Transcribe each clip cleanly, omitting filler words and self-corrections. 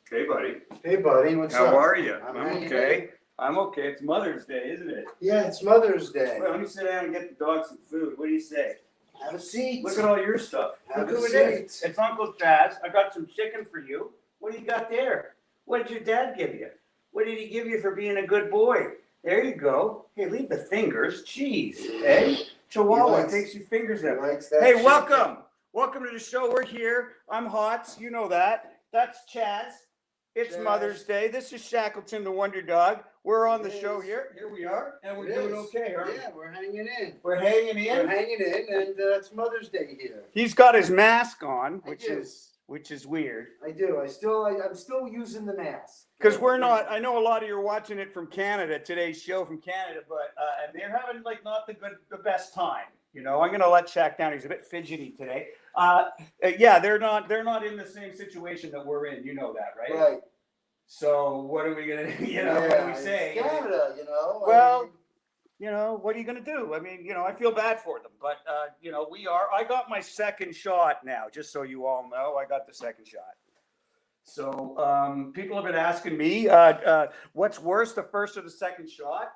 Hey, buddy. Hey, buddy. What's up? How are you? I'm okay. I'm okay. It's Mother's Day, isn't it? Yeah, it's Mother's Day. Well, let me sit down and get the dog some food. What do you say? Have a seat. Look at all your stuff. Have Look a who it is. seat. It's Uncle Chaz. I got some chicken for you. What do you got there? What did your dad give you? What did he give you for being a good boy? There you go. Hey, leave the fingers. Jeez. Hey? Chihuahua takes your fingers out. Hey, chicken. welcome. Welcome to the show. We're here. I'm HOTZ. You know that. That's Chaz. It's Chaz. Mother's Day. This is Shackleton, the Wonder Dog. We're on the It show is. here. Here we are. And we're It doing is. okay, aren't we? Yeah, we're hanging in. We're hanging in. We're hanging in, and it's Mother's Day here. He's got his mask on, I which do. is weird. I do. I'm still using the mask. Because we're not. I know a lot of you are watching it from Canada. Today's show from Canada, but and they're having like not the best time. You know, I'm gonna let Shaq down. He's a bit fidgety today. Yeah, they're not in the same situation that we're in. You know that, right? Right. So what are we gonna? You know, what do we say? It's Canada, you know. Well, you know, what are you going to do? I mean, you know, I feel bad for them, but, you know, I got my second shot now, just so you all know, I got the second shot. So people have been asking me, what's worse, the first or the second shot?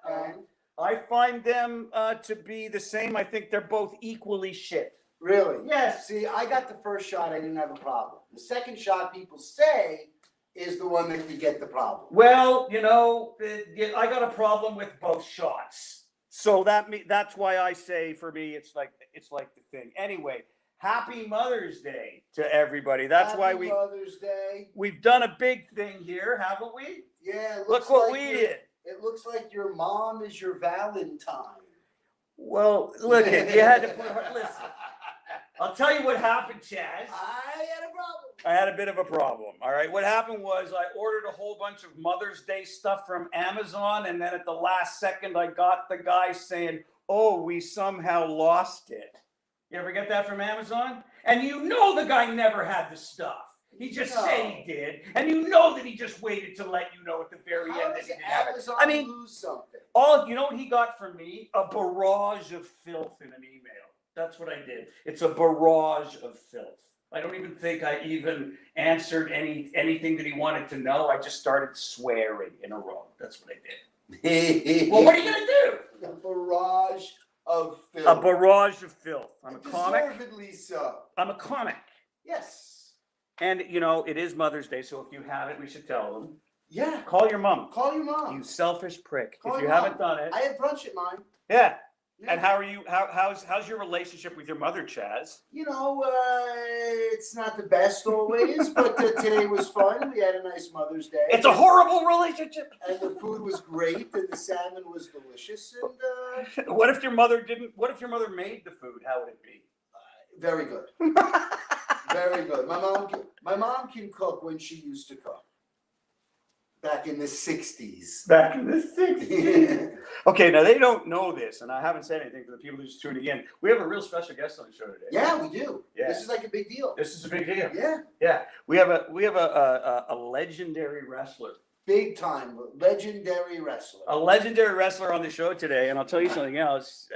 I find them to be the same. I think they're both equally shit. Really? Yes. See, I got the first shot. I didn't have a problem. The second shot, people say, is the one that you get the problem. Well, you know, I got a problem with both shots. So that's why I say for me it's like the thing. Anyway, happy Mother's Day to everybody. That's why Mother's Day. We've done a big thing here, haven't we? Yeah. It Look looks what like we did. It looks like your mom is your Valentine. Well, look at you had to put her. Listen, I'll tell you what happened, Chaz. I had a problem. I had a bit of a problem. All right. What happened was I ordered a whole bunch of Mother's Day stuff from Amazon. And then at the last second, I got the guy saying, oh, we somehow lost it. You ever get that from Amazon? And you know the guy never had the stuff. He just said he did. And you know that he just waited to let you know at the very end that he didn't have it. Amazon I mean, lose something? you know what he got from me? A barrage of filth in an email. That's what I did. It's a barrage of filth. I don't even think I even answered anything that he wanted to know. I just started swearing in a row. That's what I did. Well, what are you going to do? A barrage of filth. A barrage of filth. I'm a comic. Deservedly so. I'm a comic. Yes. And, you know, it is Mother's Day, so if you haven't, we should tell them. Yeah. Call your mom. Call your mom. You selfish prick. Call if you your mom. haven't done it. I had brunch at mine. Yeah. Yeah. And how are you? How's your relationship with your mother, Chaz? You know, it's not the best always, but today was fun. We had a nice Mother's Day. It's a horrible relationship. And the food was great, and the salmon was delicious. And What if your mother didn't? What if your mother made the food? How would it be? very good, very good. My mom can cook when she used to cook. Back in the 60s. Back in the 60s. Okay, now they don't know this, and I haven't said anything for the people who's tuning in. We have a real special guest on the show today. Yeah, we do. Yeah. This is like a big deal. This is a big deal. Yeah. Yeah. We have a legendary wrestler. Big time. Legendary wrestler. A legendary wrestler on the show today, and I'll tell you something else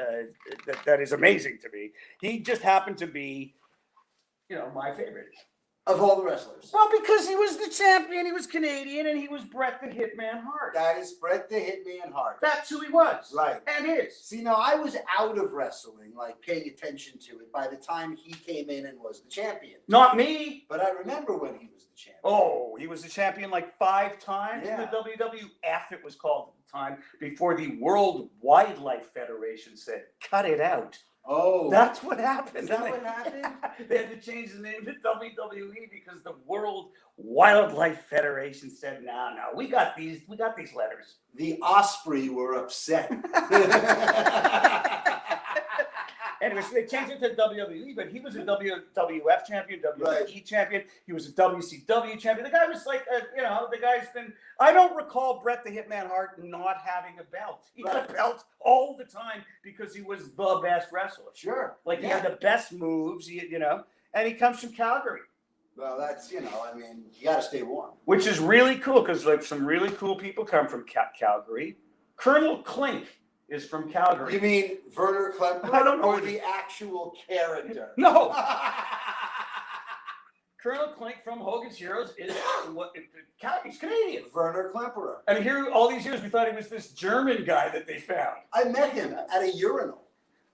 that is amazing to me. He just happened to be, you know, my favorite. Of all the wrestlers. Well, because he was the champion, he was Canadian, and he was Bret the Hitman Hart. That is Bret the Hitman Hart. That's who he was. Right. And is. See, now I was out of wrestling, like paying attention to it by the time he came in and was the champion. Not me. But I remember when he was the champion. Oh, he was the champion like 5 times in Yeah. the WWF, it was called at the time, before the World Wildlife Federation said, cut it out. Oh. That's what happened. Is that what happened? They had to change the name to WWE because the World Wildlife Federation said, no, we got these letters. The Osprey were upset. Anyway, so they changed it to WWE, but he was a WWF champion, WWE Right. champion. He was a WCW champion. The guy was like, you know, the guy's been. I don't recall Bret the Hitman Hart not having a belt. He had a belt all the time because he was the best wrestler. Sure. Like he had the best moves, you know, and he comes from Calgary. Well, that's, you know, I mean, you got to stay warm. Which is really cool because like some really cool people come from Calgary. Colonel Klink is from Calgary. You mean Werner Klemperer? I don't know. Or the actual character? No. Colonel Klink from Hogan's Heroes is he's Canadian. Werner Klemperer. And here, all these years, we thought he was this German guy that they found. I met him at a urinal.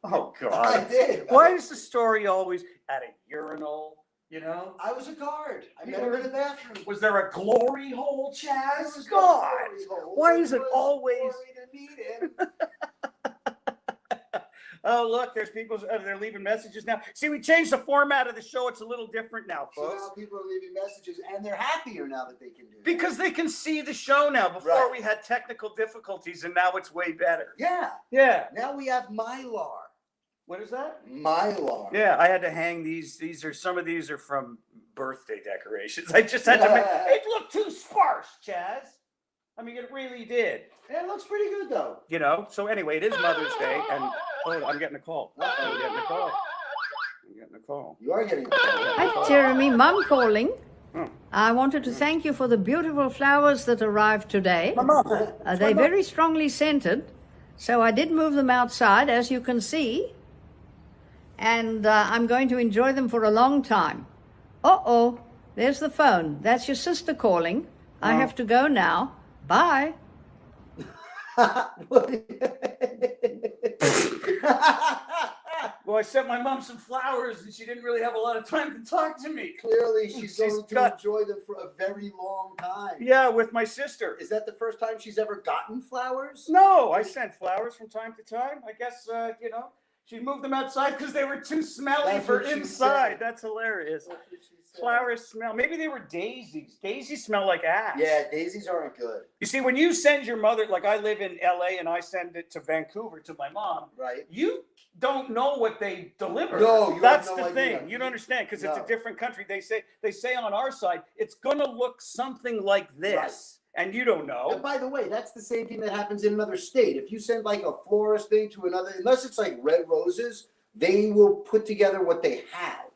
Oh, God. I did. Why is the story always at a urinal, you know? I was a guard. I met him in the bathroom. Was there a glory hole, Chaz? There was no God. glory hole. Why is it was always... glory to meet him. Oh, look, there's people, they're leaving messages now. See, we changed the format of the show. It's a little different now, So folks. now people are leaving messages, and they're happier now that they can do that. Because they can see the show now. Before Right. we had technical difficulties, and now it's way better. Yeah. Yeah. Now we have Mylar. What is that? Mylar. Yeah, I had to hang these. Some of these are from birthday decorations. I just had to make it look too sparse, Chaz. I mean, it really did. It looks pretty good, though. You know, so anyway, it is Mother's Day, and I'm getting a call. I'm getting a call. You are getting Hi, Jeremy. Mum calling. Oh. I wanted to thank you for the beautiful flowers that arrived today. They're very strongly scented, so I did move them outside, as you can see, and I'm going to enjoy them for a long time. Uh-oh, there's the phone. That's your sister calling. I have to go now. Bye. Well, I sent my mom some flowers, and she didn't really have a lot of time to talk to me. Clearly, she's going to got- enjoy them for a very long time. Yeah, with my sister. Is that the first time she's ever gotten flowers? No, I sent flowers from time to time. I guess, you know, she moved them outside because they were too smelly That's for what she inside. said. That's hilarious. That's what she said. Flowers smell. Maybe they were daisies. Daisies smell like ass. Yeah, daisies aren't good. You see, when you send your mother, like I live in LA and I send it to Vancouver to my mom, Right. you don't know what they deliver. No, you that's have no the idea. thing. You don't understand because it's No. a different country. They say on our side it's gonna look something like this, and you don't And know. by the way, that's the same thing that happens in another state. If you send like a florist thing to another, unless it's like red roses, they will put together what they have.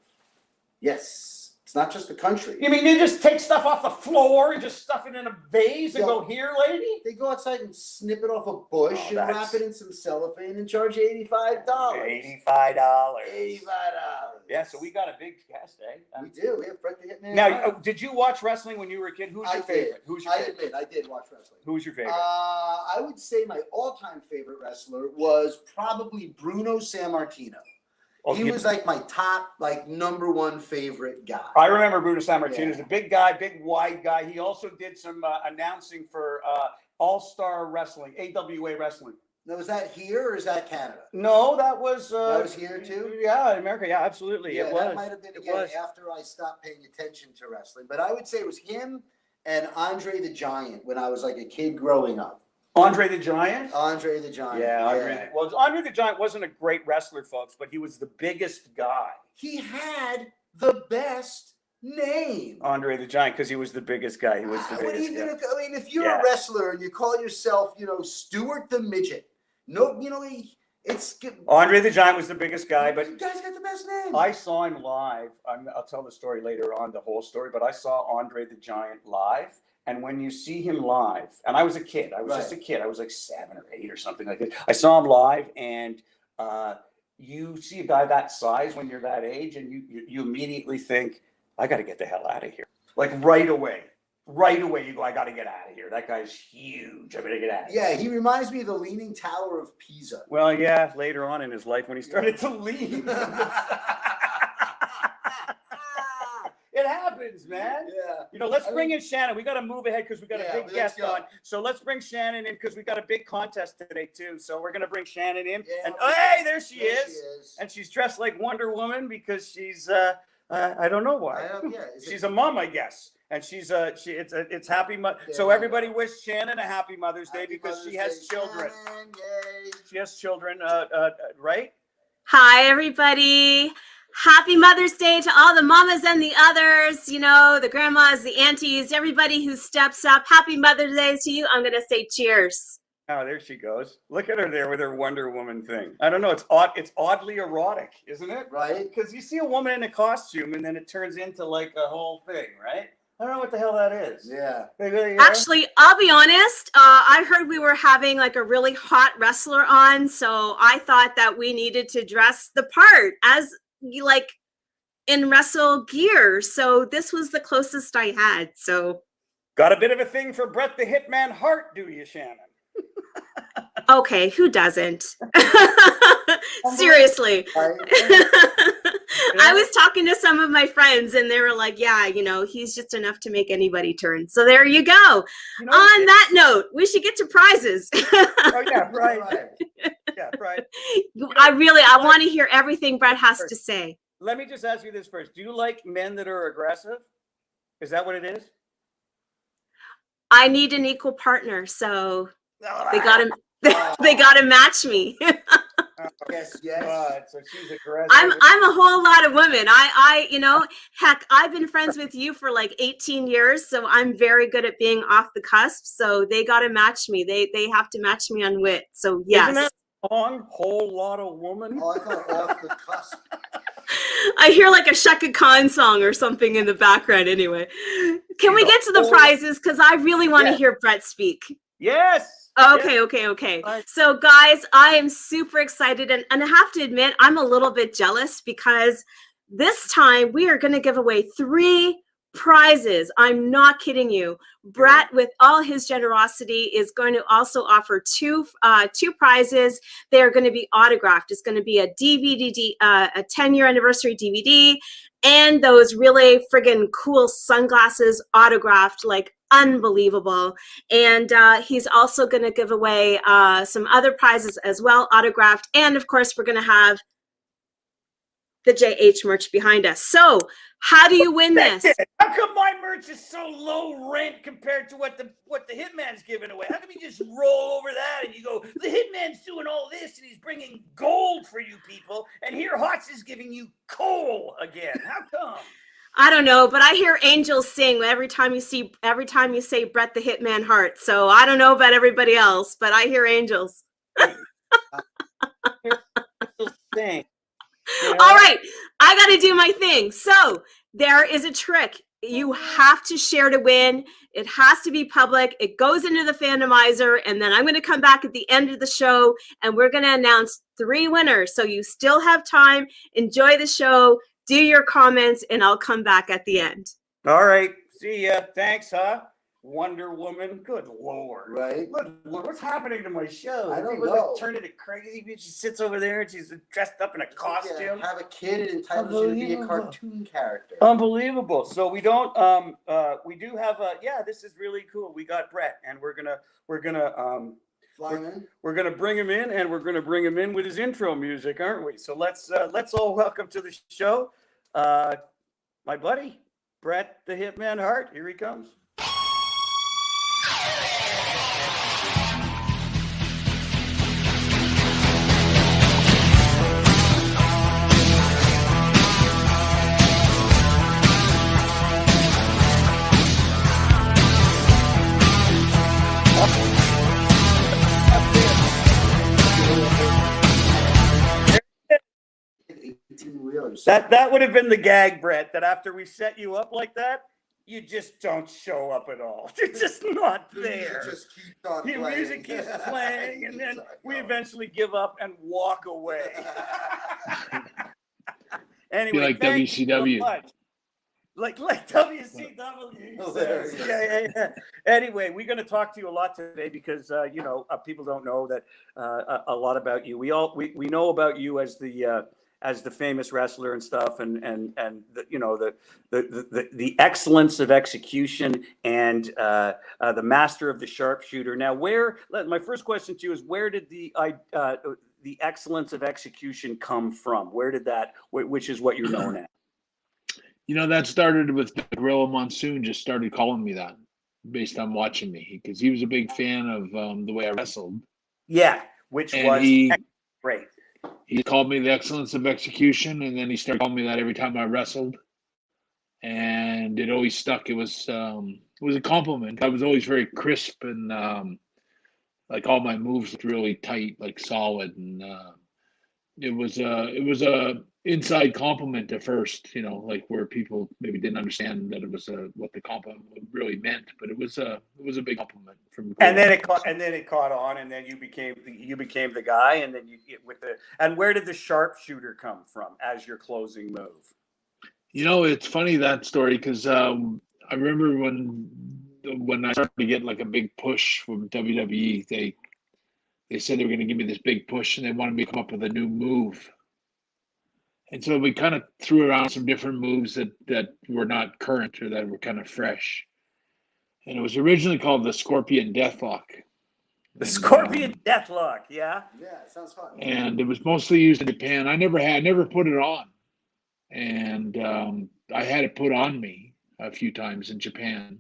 Yes. It's not just the country. You mean they just take stuff off the floor and just stuff it in a vase and Yeah. go, here, lady? They go outside and snip it off a bush Oh, and that's- wrap it in some cellophane and charge you $85. $85. $85. Yeah, so we got a big guest, eh? We do. We have Bret the Hitman. Now, Hart. did you watch wrestling when you were a kid? Who's I your did. favorite? Who's your I favorite? admit, I did watch wrestling. Who's your favorite? I would say my all-time favorite wrestler was probably Bruno Sammartino. Oh, He you- was like my top, like number one favorite guy. I remember Bruno Sammartino. He's Yeah. a big guy, big wide guy. He also did some announcing for All-Star Wrestling, AWA Wrestling. Now, was that here or is that Canada? No, that was here too? Yeah, in America. Yeah, absolutely. Yeah, it that was. might have been It again was. after I stopped paying attention to wrestling. But I would say it was him and Andre the Giant when I was like a kid growing up. Andre the Giant. Andre the Giant. Yeah, Andre the Giant wasn't a great wrestler, folks, but he was the biggest guy. He had the best name. Andre the Giant, because he was the biggest guy. He was the What are biggest you guy. gonna? I mean, if you're Yeah. a wrestler and you call yourself, Stuart the Midget, no, it's Andre the Giant was the biggest guy, but you guys got the best name. I saw him live. I'll tell the story later on, the whole story, but I saw Andre the Giant live. And when you see him live, and I was a kid, I was just a kid. I was like 7 or 8 or something like that. I saw him live, and you see a guy that size when you're that age, and you immediately think, I got to get the hell out of here. Like right away. Right away, you go, I got to get out of here. That guy's huge. I better get out of here. Yeah, he reminds me of the Leaning Tower of Pisa. Well, yeah, later on in his life when he started to lean. It happens, man. Yeah. Let's bring in Shannon. We got to move ahead because we got a big let's guest go. on. So let's bring Shannon in because we got a big contest today too. So we're gonna bring Shannon in. Yeah, And hey, there she There is. And she's dressed like Wonder Woman because she's I don't know why. She's a mom, I guess. And she's it's happy so everybody wish Shannon a happy Mother's Day because she has children. Shannon, yay. She has children, right? Hi, everybody. Happy Mother's Day to all the mamas and the others, the grandmas, the aunties, everybody who steps up. Happy Mother's Day to you. I'm going to say cheers. Oh, there she goes. Look at her there with her Wonder Woman thing. I don't know. It's odd. It's oddly erotic, isn't it? Right? Because you see a woman in a costume and then it turns into like a whole thing, right? I don't know what the hell that is. Yeah. Actually, I'll be honest. I heard we were having like a really hot wrestler on, so I thought that we needed to dress the part as in wrestle gear. So this was the closest I had. So Got a bit of a thing for Bret the Hitman Hart, do you, Shannon? okay, who doesn't? Seriously. I was talking to some of my friends and they were like, yeah, you know, he's just enough to make anybody turn. So there you go. You know, On that note, we should get to prizes. Oh, yeah, right. Yeah, right. I want to hear everything Bret has to say. Let me just ask you this first. Do you like men that are aggressive? Is that what it is? I need an equal partner, so they got to they got to match me. Yes. So she's aggressive. I'm a whole lot of women. I you know, heck, I've been friends with you for like 18 years, so I'm very good at being off the cusp. So they got to match me. They have to match me on wit. So yes. Isn't that a song? Whole lot of woman. Oh, I thought off the cusp. I hear like a Shaka Khan song or something in the background. Anyway, can we get to the prizes? Because I really want to hear Bret speak. Yes. Okay, yes. okay. So guys, I am super excited and I have to admit, I'm a little bit jealous because this time we are going to give away 3 prizes. I'm not kidding you. Bret, with all his generosity, is going to also offer two prizes. They are going to be autographed. It's going to be a DVD, a 10-year anniversary DVD, and those really friggin' cool sunglasses autographed, like unbelievable. And he's also going to give away some other prizes as well, autographed. And of course, we're going to have the JH merch behind us. So how do you win this? How come my merch is so low rent compared to what the Hitman's giving away? How come you just roll over that and you go, the Hitman's doing all this and he's bringing gold for you people, and here HOTZ is giving you coal again? How come? I don't know, but I hear angels sing every time you say Bret the Hitman Hart. So I don't know about everybody else, but I hear angels. Thing. You know? All right, I got to do my thing. So there is a trick. You have to share to win. It has to be public. It goes into the fandomizer, and then I'm going to come back at the end of the show, and we're going to announce 3 winners. So you still have time. Enjoy the show. Do your comments, and I'll come back at the end. All right. See ya. Thanks, huh? Wonder Woman. Good Lord. Right. Good Lord. What's happening to my show? I don't know. Turning it crazy. She sits over there and she's dressed up in a costume. Have a kid and entitles you to be a cartoon character. Unbelievable. So we don't we do have this is really cool. We got Bret, and we're gonna we're gonna bring him in, and we're gonna bring him in with his intro music, aren't we? So let's all welcome to the show my buddy Bret the Hitman Hart. Here he comes. That would have been the gag, Bret, that after we set you up like that, you just don't show up at all. You're just not there. Your music keeps playing, and then we eventually give up and walk away. Anyway, like WCW. So like WCW. Yeah. Anyway, we're going to talk to you a lot today because people don't know that a lot about you. We know about you as the famous wrestler and stuff, and the excellence of execution and the master of the sharpshooter. Now, my first question to you is, where did the excellence of execution come from? Where did that, which is what you're known as? That started with Gorilla Monsoon. Just started calling me that based on watching me, because he was a big fan of the way I wrestled. Yeah, which was great. He called me the excellence of execution, and then he started calling me that every time I wrestled, and it always stuck. It was a compliment. I was always very crisp, and like all my moves looked really tight, like solid, and it was a inside compliment at first, like where people maybe didn't understand that it was what the compliment really meant, but it was a big compliment from. And then it caught on, and then you became the guy, and then and where did the sharpshooter come from as your closing move? It's funny that story because I remember when I started to get like a big push from WWE, they said they were going to give me this big push and they wanted me to come up with a new move. And so we kind of threw around some different moves that were not current or that were kind of fresh. And it was originally called the Scorpion Deathlock. The And, Scorpion Deathlock, yeah. Yeah, it sounds fun. and it was mostly used in Japan. I never put it on, and I had it put on me a few times in Japan.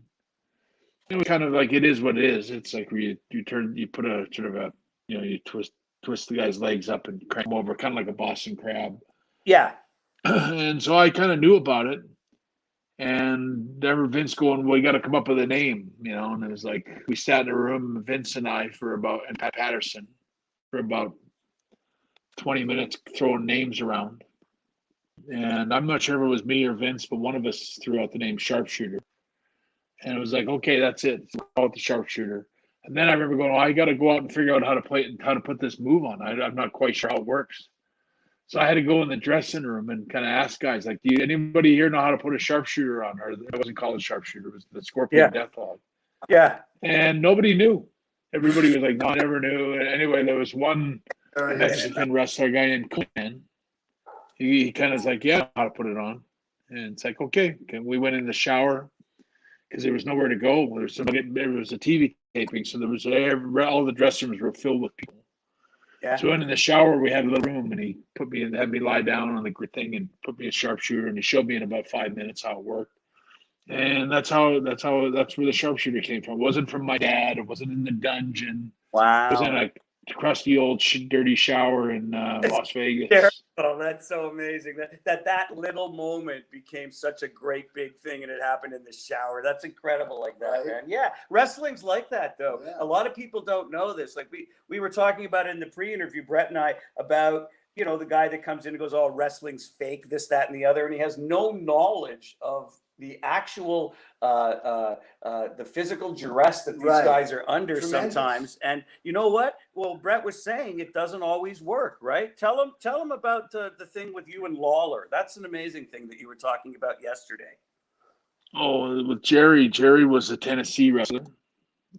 It was kind of like it is what it is. It's like where you put a sort of a you twist the guy's legs up and crank him over, kind of like a Boston crab. Yeah. And so I kind of knew about it, and I remember Vince going, "Well, you got to come up with a name," And it was like we sat in a room, Vince and I, and Pat Patterson, for about 20 minutes throwing names around. And I'm not sure if it was me or Vince, but one of us threw out the name Sharpshooter. And it was like, okay, that's it. We'll call it the Sharpshooter. And then I remember going, I got to go out and figure out how to play it and how to put this move on. I'm not quite sure how it works. So I had to go in the dressing room and kind of ask guys, like, do anybody here know how to put a sharpshooter on? Or it wasn't called a sharpshooter, it was the Scorpion Deathlock. Yeah. And nobody knew. Everybody was like, no, I never knew. And anyway, there was one Mexican wrestler guy named Coleman. He kind of was like, yeah, I know how to put it on. And it's like, okay. We went in the shower because there was nowhere to go. There was a TV taping, so there was all the dressing rooms were filled with people. Yeah. So in the shower, we had a little room, and he had me lie down on the thing and put me a sharpshooter, and he showed me in about 5 minutes how it worked. And that's where the sharpshooter came from. It wasn't from my dad. It wasn't in the dungeon. Wow. It was in a crusty old dirty shower in Las Vegas. Oh, that's so amazing. That little moment became such a great big thing, and it happened in the shower. That's incredible, like that, man. Yeah, wrestling's like that, though. Yeah. A lot of people don't know this. Like we were talking about it in the pre-interview, Bret and I, about the guy that comes in and goes, "Oh, wrestling's fake, this, that, and the other," and he has no knowledge of the actual the physical duress that these guys are under sometimes. And you know what? Well, Bret was saying it doesn't always work, right? Tell him about the thing with you and Lawler. That's an amazing thing that you were talking about yesterday. Oh, with Jerry. Jerry was a Tennessee wrestler.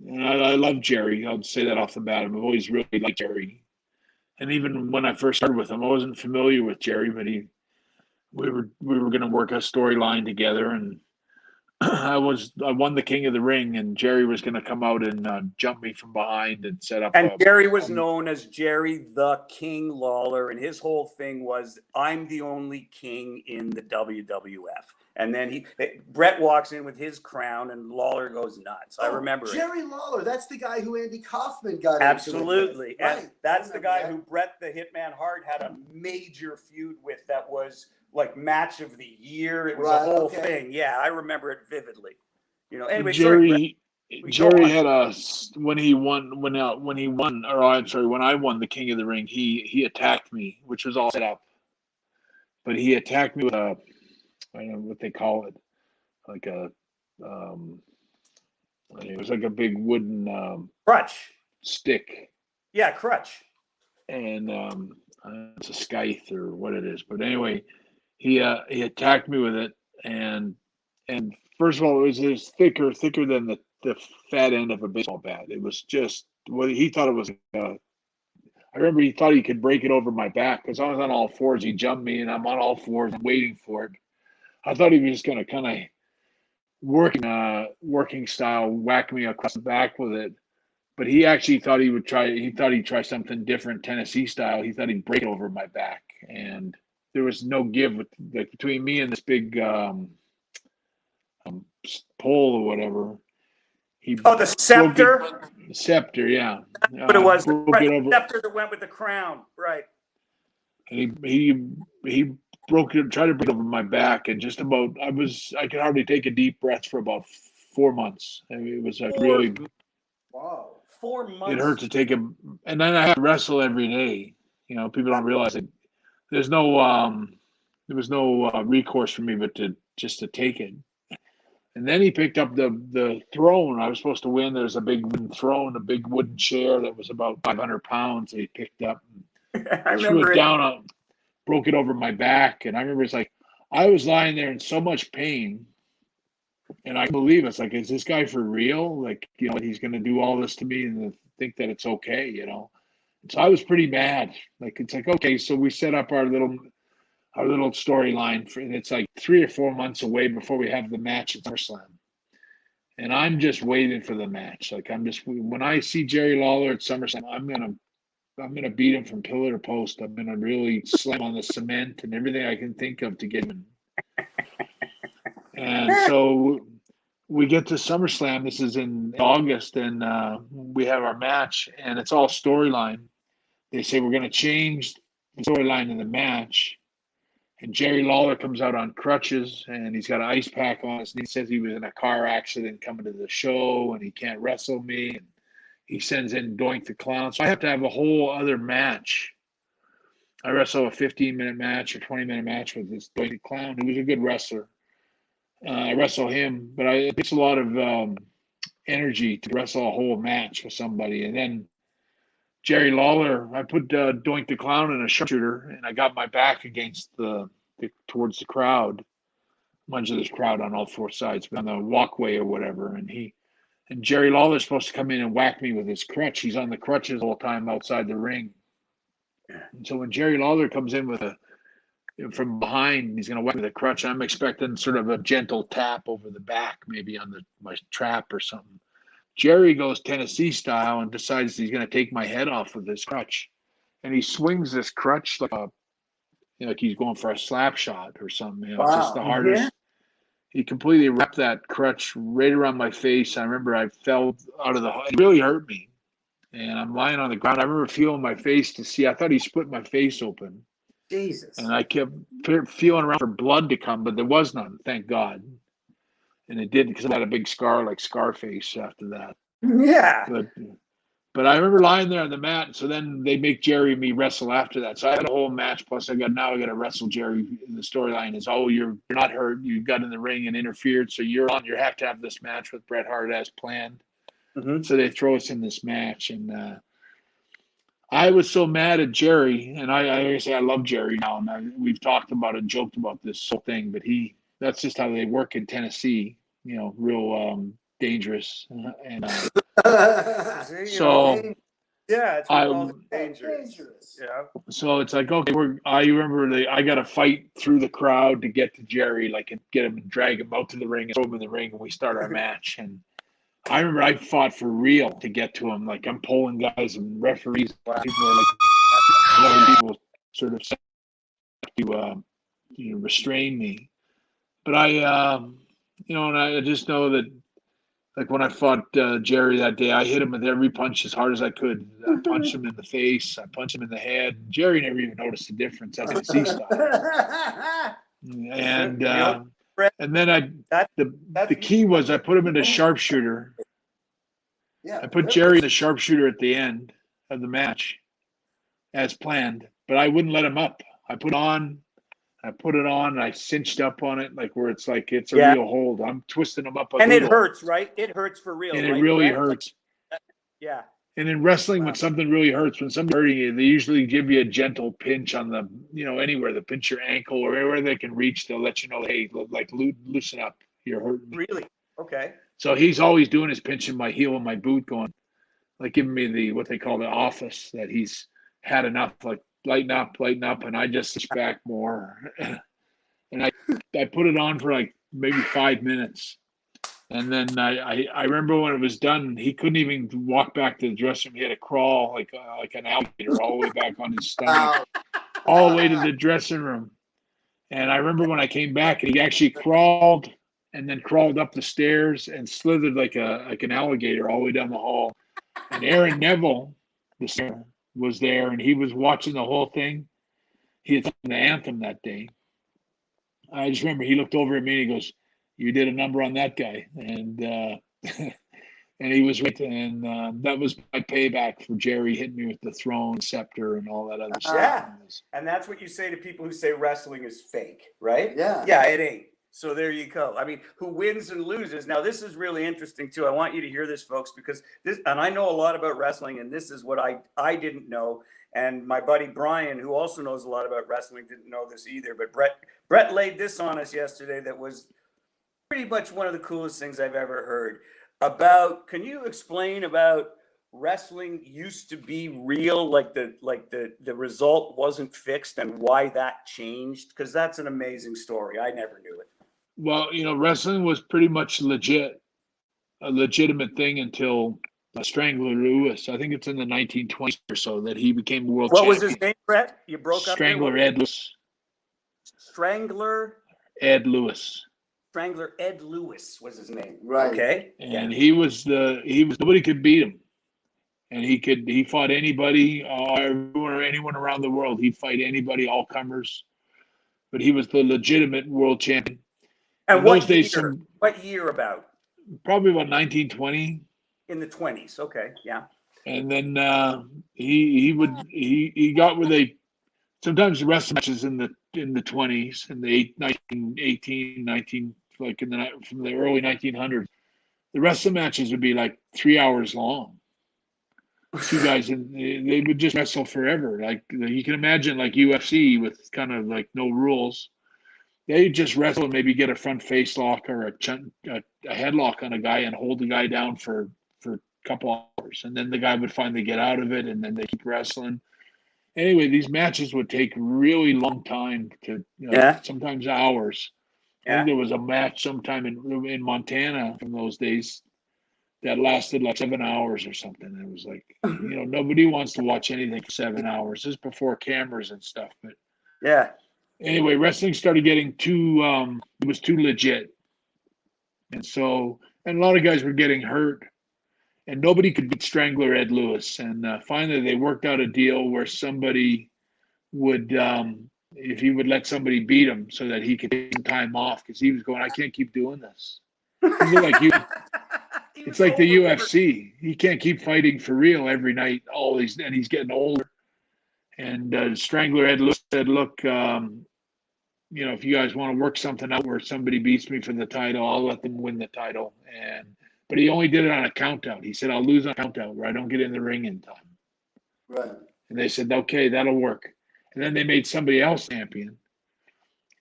And I love Jerry. I'll say that off the bat. I've always really liked Jerry. And even when I first started with him, I wasn't familiar with Jerry, but we were going to work a storyline together, and I won the King of the Ring, and Jerry was going to come out and jump me from behind and set up. And Jerry was known as Jerry the King Lawler, and his whole thing was, "I'm the only king in the WWF." And then Bret walks in with his crown, and Lawler goes nuts. I remember Jerry Lawler. That's the guy who Andy Kaufman got absolutely, into. And that's the guy who Bret the Hitman Hart had a major feud with. That was like match of the year. It was a whole thing. Yeah, I remember it vividly. Anyway, Jerry had when I won the King of the Ring, he attacked me, which was all set up. But he attacked me with I don't know what they call it, like it was like a big wooden crutch stick. Yeah, crutch. And it's a scythe or what it is. But anyway, he attacked me with it, and first of all, it was thicker than the fat end of a baseball bat. It was just he thought it was. I remember he thought he could break it over my back because I was on all fours. He jumped me, and I'm on all fours, waiting for it. I thought he was just going to kind of working style whack me across the back with it. But he actually thought he would try. He thought he'd try something different, Tennessee style. He thought he'd break it over my back, and there was no give between me and this big pole or whatever. The scepter. The scepter, yeah. But it was the scepter that went with the crown, right? And he broke it, tried to break it over my back, and just about I could hardly take a deep breath for about 4 months. I mean, it was like really. Wow. 4 months. It hurt to take him, and then I had to wrestle every day. People don't realize it. There was no recourse for me but to take it. And then he picked up the throne. I was supposed to win. There's a big wooden throne, a big wooden chair that was about 500 pounds that he picked up. I threw it down, broke it over my back. And I remember it's like, I was lying there in so much pain, and I believe it's like, is this guy for real? Like, he's going to do all this to me and think that it's okay, So I was pretty mad. Like, it's like, okay, so we set up our little storyline and it's like 3 or 4 months away before we have the match at SummerSlam. And I'm just waiting for the match. Like, when I see Jerry Lawler at SummerSlam, I'm gonna beat him from pillar to post. I'm gonna really slam on the cement and everything I can think of to get him. And so we get to SummerSlam. This is in August, and we have our match, and it's all storyline. They say we're gonna change the storyline in the match. And Jerry Lawler comes out on crutches, and he's got an ice pack on us. And he says he was in a car accident coming to the show, and he can't wrestle me. And he sends in Doink the Clown. So I have to have a whole other match. I wrestle a 15-minute match or 20-minute match with this Doink the Clown, who was a good wrestler. I wrestle him, but it takes a lot of energy to wrestle a whole match with somebody. And then Jerry Lawler, I put Doink the Clown in a sharpshooter, and I got my back against towards the crowd, much of this crowd on all four sides, on the walkway or whatever. And Jerry Lawler's supposed to come in and whack me with his crutch. He's on the crutches all the time outside the ring. And so when Jerry Lawler comes in from behind, he's going to whack me with a crutch. I'm expecting sort of a gentle tap over the back, maybe on my trap or something. Jerry goes Tennessee style and decides he's going to take my head off with this crutch. And he swings this crutch like he's going for a slap shot or something. It's just the hardest. Yeah. He completely wrapped that crutch right around my face. I remember I fell out of it really hurt me. And I'm lying on the ground. I remember feeling my face I thought he split my face open. Jesus. And I kept feeling around for blood to come, but there was none, thank God. And it didn't, because I had a big scar like Scarface after that. Yeah. But I remember lying there on the mat. So then they make Jerry and me wrestle after that. So I had a whole match. Plus I got to wrestle Jerry. The storyline is, you're not hurt. You got in the ring and interfered. So you have to have this match with Bret Hart as planned. Mm-hmm. So they throw us in this match. And I was so mad at Jerry. And I say I love Jerry now. And we've talked about it, joked about this whole thing. But that's just how they work in Tennessee. Real dangerous. And so yeah, it's dangerous. Yeah. So it's like, okay, I remember I got to fight through the crowd to get to Jerry, like, and get him and drag him out to the ring and throw him in the ring, and we start our match. And I remember I fought for real to get to him. Like, I'm pulling guys and referees. People sort of to restrain me. But and I just know that, like, when I fought Jerry that day, I hit him with every punch as hard as I could. I punched him in the face. I punched him in the head. Jerry never even noticed the difference. That's what he style. And then the key was I put him in a sharpshooter. Yeah, I put Jerry in a sharpshooter at the end of the match, as planned. But I wouldn't let him up. I put it on, and I cinched up on it, like where it's like it's a real hold. I'm twisting them up. And it hurts, right? It hurts for real. And it really hurts. Yeah. And in wrestling, when something really hurts, when somebody's hurting you, they usually give you a gentle pinch on the, anywhere. They pinch your ankle or wherever they can reach. They'll let you know, hey, like, loosen up. You're hurting me. Really? Okay. So he's always doing is pinching my heel and my boot, going, like, giving me what they call the office, that he's had enough, like, lighten up, and I just push back more. And I put it on for like maybe 5 minutes. And then I remember when it was done, he couldn't even walk back to the dressing room. He had to crawl like an alligator all the way back on his stomach, all the way to the dressing room. And I remember when I came back, he actually crawled and then crawled up the stairs and slithered like an alligator all the way down the hall. And Aaron Neville, the singer, was there, and he was watching the whole thing. He had done the anthem that day. I just remember he looked over at me and he goes, "You did a number on that guy," and and he was right. And that was my payback for Jerry hitting me with the throne, scepter, and all that other stuff. Yeah, and that's what you say to people who say wrestling is fake, right? Yeah, yeah, it ain't. So there you go. I mean, who wins and loses. Now, this is really interesting too. I want you to hear this, folks, because this, and I know a lot about wrestling, and this is what I didn't know. And my buddy Brian, who also knows a lot about wrestling, didn't know this either. But Bret laid this on us yesterday that was pretty much one of the coolest things I've ever heard. About, can you explain about wrestling used to be real, like the result wasn't fixed, and why that changed? Because that's an amazing story. I never knew it. Well, wrestling was pretty much a legitimate thing until Strangler Lewis. I think it's in the 1920s or so that he became world What champion. was his name, Bret? You broke up there. Strangler Ed Lewis. Strangler Ed Lewis. Strangler Ed Lewis was his name. Right. Okay. And he was nobody could beat him. And he fought anybody, or anyone around the world. He'd fight anybody, all comers. But he was the legitimate world champion. And In what those days, year? What year about? probably about 1920. In the 20s. Okay. Yeah. And then he got where they sometimes the wrestling matches in the 20s, in the 1918, 19, like from the early 1900s. The wrestling matches would be like 3 hours long. Two guys, and they would just wrestle forever. Like you can imagine, like UFC with kind of like no rules. They just wrestle and maybe get a front face lock or a headlock on a guy and hold the guy down for a couple hours, and then the guy would finally get out of it, and then they keep wrestling. Anyway, these matches would take really long time to, sometimes hours. I think there was a match sometime in Montana from those days that lasted like 7 hours or something. It was like, nobody wants to watch anything for 7 hours. This is before cameras and stuff. But Yeah. anyway, wrestling started getting it was too legit. And a lot of guys were getting hurt. And nobody could beat Strangler Ed Lewis. And finally, they worked out a deal where somebody would, if he would let somebody beat him so that he could take some time off, because he was going, I can't keep doing this. It's like the UFC. He can't keep fighting for real every night. And he's getting older. And Strangler Ed Lewis said, look, if you guys want to work something out where somebody beats me for the title, I'll let them win the title. But he only did it on a count out. He said, I'll lose on a count out where I don't get in the ring in time. Right. And they said, okay, that'll work. And then they made somebody else champion,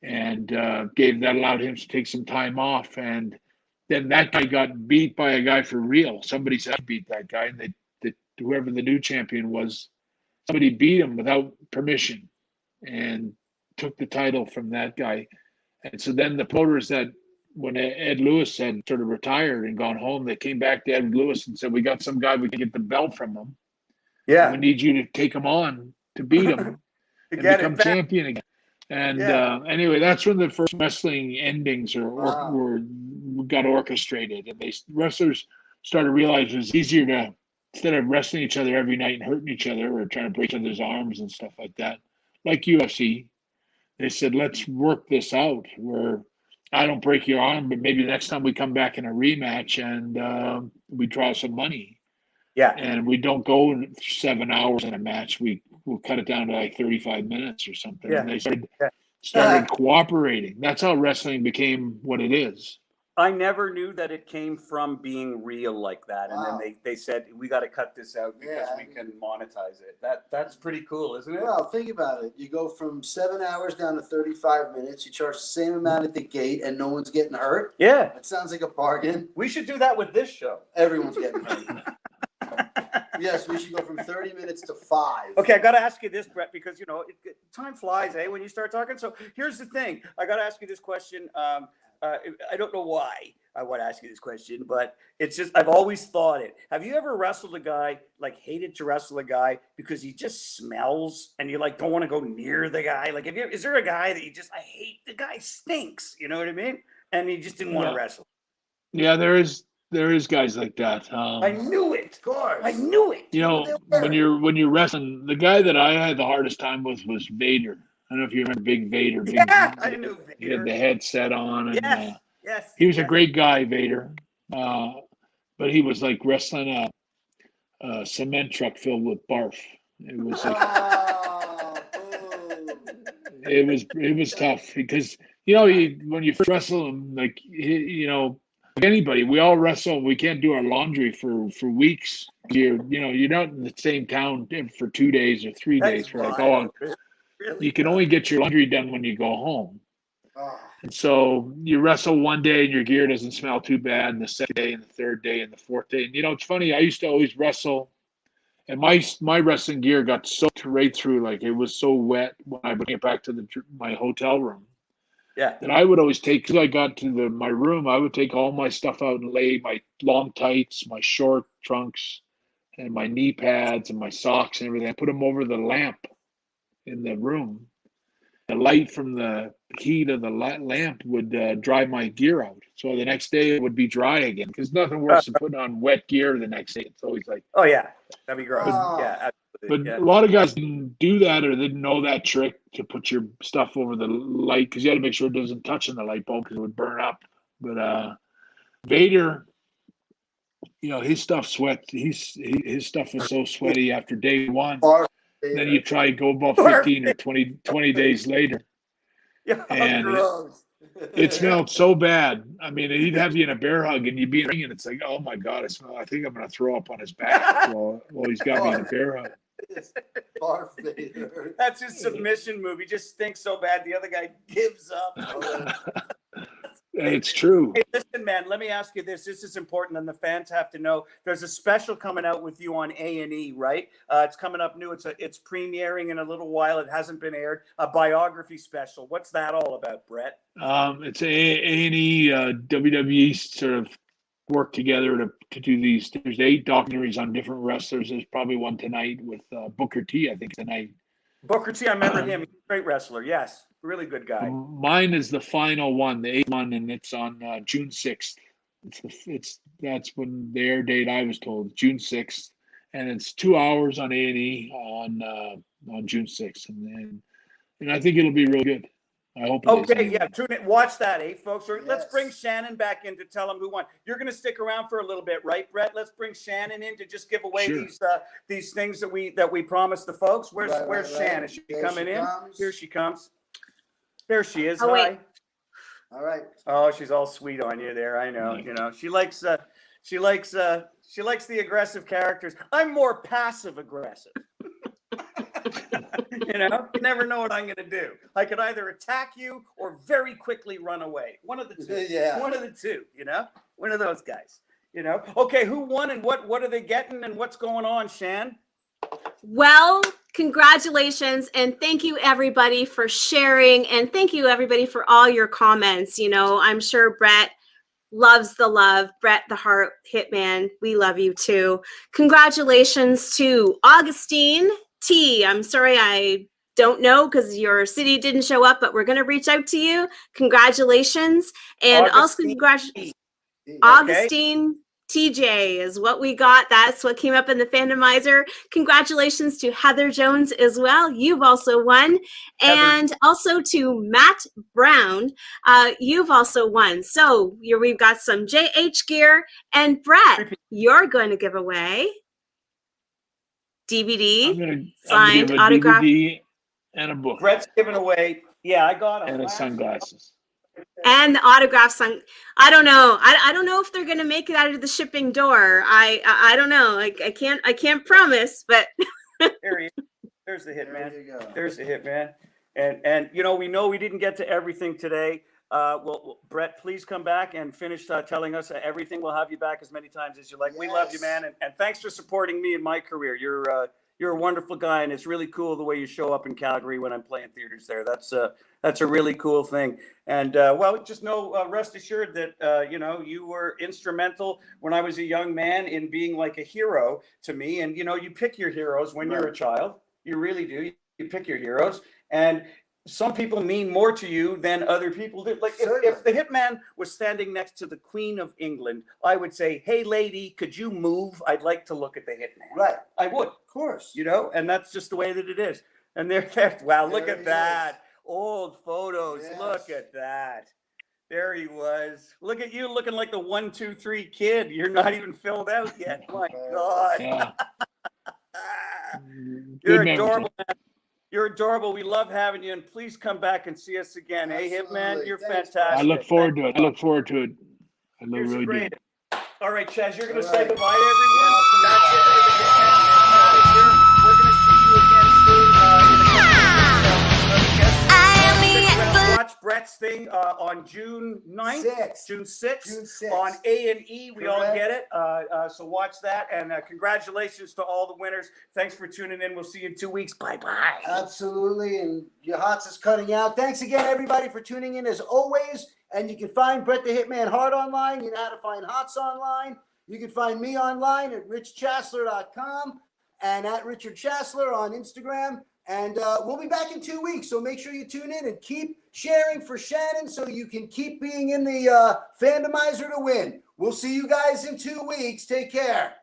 and that allowed him to take some time off. And then that guy got beat by a guy for real. Somebody said, I beat that guy. And whoever the new champion was, somebody beat him without permission and took the title from that guy. And so then the promoters that, when Ed Lewis had sort of retired and gone home, they came back to Ed Lewis and said, we got some guy, we can get the belt from him. Yeah. We need you to take him on to beat him and become champion again. And anyway, that's when the first wrestling endings got orchestrated. And wrestlers started to realize it was easier to, instead of wrestling each other every night and hurting each other or trying to break each other's arms and stuff like that, like UFC, they said, let's work this out where I don't break your arm, but maybe the next time we come back in a rematch and we draw some money. Yeah. And we don't go 7 hours in a match. We'll cut it down to like 35 minutes or something. Yeah. And they started cooperating. That's how wrestling became what it is. I never knew that it came from being real like that. And then they said, we got to cut this out because we can monetize it. That's pretty cool, isn't it? Well, think about it. You go from 7 hours down to 35 minutes. You charge the same amount at the gate and no one's getting hurt. Yeah. That sounds like a bargain. We should do that with this show. Everyone's getting hurt. Yes, we should go from 30 minutes to 5. Okay, I got to ask you this, Bret, because, time flies, when you start talking. So here's the thing. I got to ask you this question. I don't know why I want to ask you this question, but it's just, I've always thought it. Have you ever wrestled a guy, like hated to wrestle a guy because he just smells and you like don't want to go near the guy? Like, is there a guy that I hate, the guy stinks, you know what I mean? And he just didn't want to wrestle. Yeah, there is guys like that. I knew it. Of course. I knew it. When you're wrestling, the guy that I had the hardest time with was Vader. I don't know if you remember Big Vader. I knew Vader. He had the headset on. And, yes. He was a great guy, Vader. But he was like wrestling a cement truck filled with barf. It was like, it was tough because You know, when you first wrestle, like, you know, like anybody, we all wrestle. We can't do our laundry for weeks. You're not in the same town for 2 days or 3 days. That's For like, wild. oh, Really you can only get your laundry done when you go home. Oh, And so you wrestle one day and your gear doesn't smell too bad, and the second day, and the third day, and the fourth day. And you know, it's funny. I used to always wrestle, and my wrestling gear got soaked right through. Like it was so wet when I bring it back to my hotel room. Yeah. And I would always take, because I got to my room, I would take all my stuff out and lay my long tights, my short trunks, and my knee pads and my socks and everything. I put them over the lamp in the room. The light from the heat of the lamp would dry my gear out. So the next day it would be dry again, because nothing worse than putting on wet gear the next day. It's always like, Oh yeah, that'd be gross. Oh. Yeah, but absolutely. Yeah. a lot of guys didn't do that or didn't know that trick to put your stuff over the light, because you had to make sure it doesn't touch on the light bulb because it would burn up. But Vader, you know, his stuff his stuff was so sweaty after day one. Then you try and go about 15 or 20 days later, Yeah, and gross. it smelled so bad. I mean, he'd have you in a bear hug and you'd be in a ring and it's like, oh my God, I think I'm going to throw up on his back while he's got me in a bear hug. Darth Vader. That's his submission move. He just stinks so bad the other guy gives up. It's true. Hey, listen, man, let me ask you this. This is important, and the fans have to know. There's a special coming out with you on A&E, right? It's coming up new. It's premiering in a little while. It hasn't been aired. A biography special. What's that all about, Bret? It's A&E, WWE sort of work together to do these. There's 8 documentaries on different wrestlers. There's probably one tonight with Booker T, I think, tonight. Booker T, I remember him. He's a great wrestler. Yes, really good guy. Mine is the final one, the 8th one, and it's on June 6th. That's when the air date I was told, June 6th, and it's 2 hours on A&E on June 6th, and I think it'll be real good. I hope it is. Okay, yeah, tune in. Watch that, folks. Let's Yes. bring Shannon back in to tell him who won. You're going to stick around for a little bit, right, Bret? Let's bring Shannon in to just give away Sure. these things that we promised the folks. Where's Right. Shannon? Is she There coming she in? comes. Here she comes. There she is. Oh, Hi. wait. All right. Oh, she's all sweet on you there. I know. You know, she likes the aggressive characters. I'm more passive aggressive. You know, you never know what I'm going to do. I could either attack you or very quickly run away. One of the two. Yeah. One of the two, you know? One of those guys, you know? Okay, who won and what are they getting and what's going on, Shan? Well, congratulations, and thank you everybody for sharing, and thank you everybody for all your comments. You know, I'm sure Bret loves the love. Bret the Heart Hitman, we love you too. Congratulations to Augustine T. I'm sorry I don't know because your city didn't show up, but we're going to reach out to you. Congratulations. And also congratulations. Augustine TJ is what we got. That's what came up in the fandomizer. Congratulations to Heather Jones as well. You've also won. And also to Matt Brown, you've also won. So we've got some JH gear. And Bret, you're going to give away DVD, signed autograph. DVD and a book. Bret's giving away. Yeah, I got him. And his sunglasses. And the autographs. I don't know. I don't know if they're going to make it out of the shipping door. I don't know. I can't promise, but There he is. There's the Hitman. There you go. There's the Hitman. And you know we didn't get to everything today. Well, Bret, please come back and finish telling us everything. We'll have you back as many times as you like. We love you, man, and thanks for supporting me in my career. You're a wonderful guy, and it's really cool the way you show up in Calgary when I'm playing theaters there. That's a really cool thing. And well, just know, rest assured that you were instrumental when I was a young man in being like a hero to me. And you pick your heroes when you're a child. You really do. You pick your heroes, and some people mean more to you than other people do. Like if the Hitman was standing next to the Queen of England, I would say, "Hey, lady, could you move? I'd like to look at the Hitman." Right. I would. Of course. And that's just the way that it is. And there. Wow, look There at he that. Old photos. Yes. Look at that. There he was. Look at you looking like the 1, 2, 3 kid. You're not even filled out yet. My God. Yeah. You're Good memory. adorable, man. You're adorable. We love having you, and please come back and see us again. Hey, Absolutely. Hitman, you're Thanks, fantastic. I look forward to it. I Thank look forward to it. I you. You're really do. great. All right, Chaz, you're going to All say right. goodbye to everyone. That's it for the Hitman. I'm out of here. We're going to see you again soon. Watch Brett's thing on June 9th, June 6th, June 6th. on A&E. We all Correct. get it. So watch that. And congratulations to all the winners. Thanks for tuning in. We'll see you in 2 weeks. Bye-bye. Absolutely. And your HOTZ is cutting out. Thanks again, everybody, for tuning in as always. And you can find Bret the Hitman Hart online. You know how to find HOTZ online. You can find me online at richchassler.com and at Richard Chassler on Instagram. And we'll be back in 2 weeks, so make sure you tune in and keep sharing for Shannon so you can keep being in the Fandomizer to win. We'll see you guys in 2 weeks. Take care.